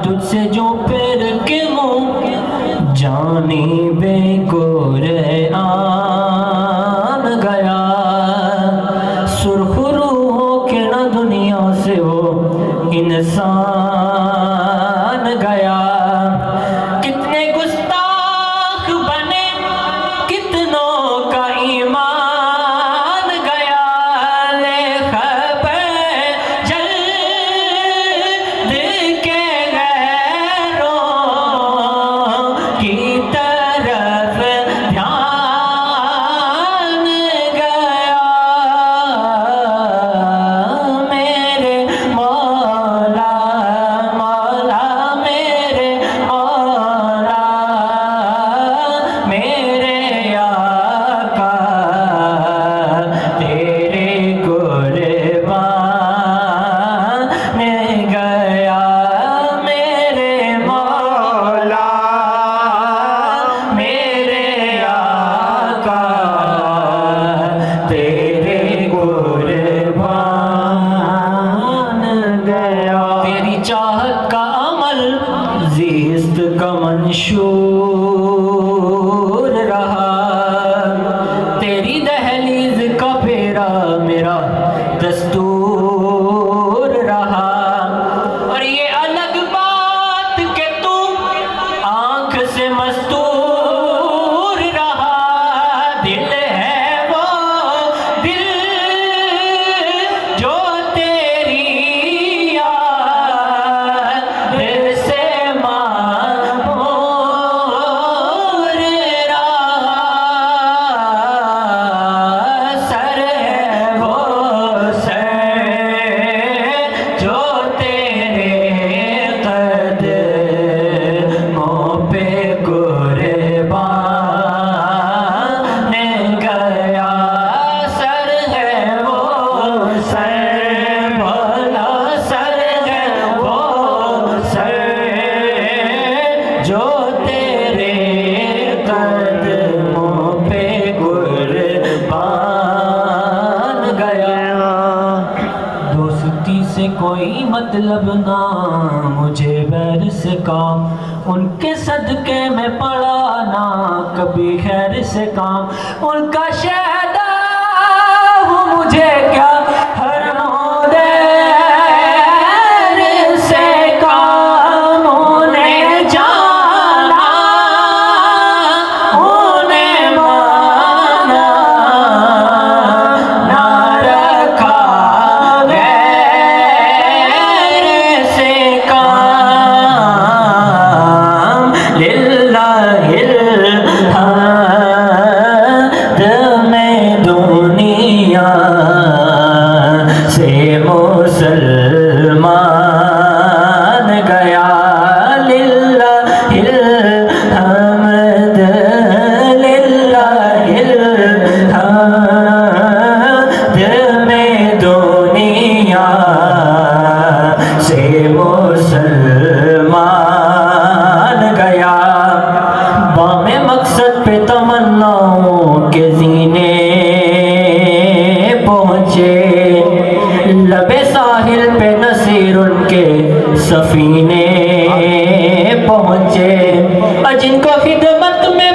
تجھ سے جو پھر کے منہ جانب قرآن گیا، سرخ رو ہو کے نہ دنیا سے وہ انسان گیا۔ کتنے گستاخ بنے، کتنوں کا ایمان گیا، لے خبر جلد کے غیروں کی طرف دھیان گیا۔ میرے مولا مولا میرے مولا میرے آقا تیرے قربان گیا۔ میرے مولا میرے آقا تیرے قربان گیا۔ تیری چاہت کا عمل زیست کا منشور رہا، تیری دہلیز کا پھیرا میرا دستور رہا۔ اور یہ الگ بات کہ تو آنکھ سے مستور رہا، دل ہے وہ دل جو تیری یاد سے معمور رہا، سر ہے وہ سر جو تیرے قدموں پہ قربان گیا، سر ہے وہ سر بھلا، سر ہے وہ سر جو تیرے قدموں پہ قربان گیا۔ دوستی سے کوئی مطلب نہ مجھے بیر سے کام، ان کے صدقے میں پڑا نہ کبھی خیر سے کام، ان کا شہدا ہوں مجھے کیا ہر مدیر سے کام، انہیں جانا انہیں مانا نہ رکھا غیر سے کام، للہ الحمد میں دنیا سے مسلمان گیا، للہ الحمد للہ الحمد میں دنیا سے مسلمان گیا۔ بام مقصد پہ تمناؤں کے زینے پہنچے، لب ساحل پہ نصیر ان کے سفینے پہنچے، اور جن کو خدمت میں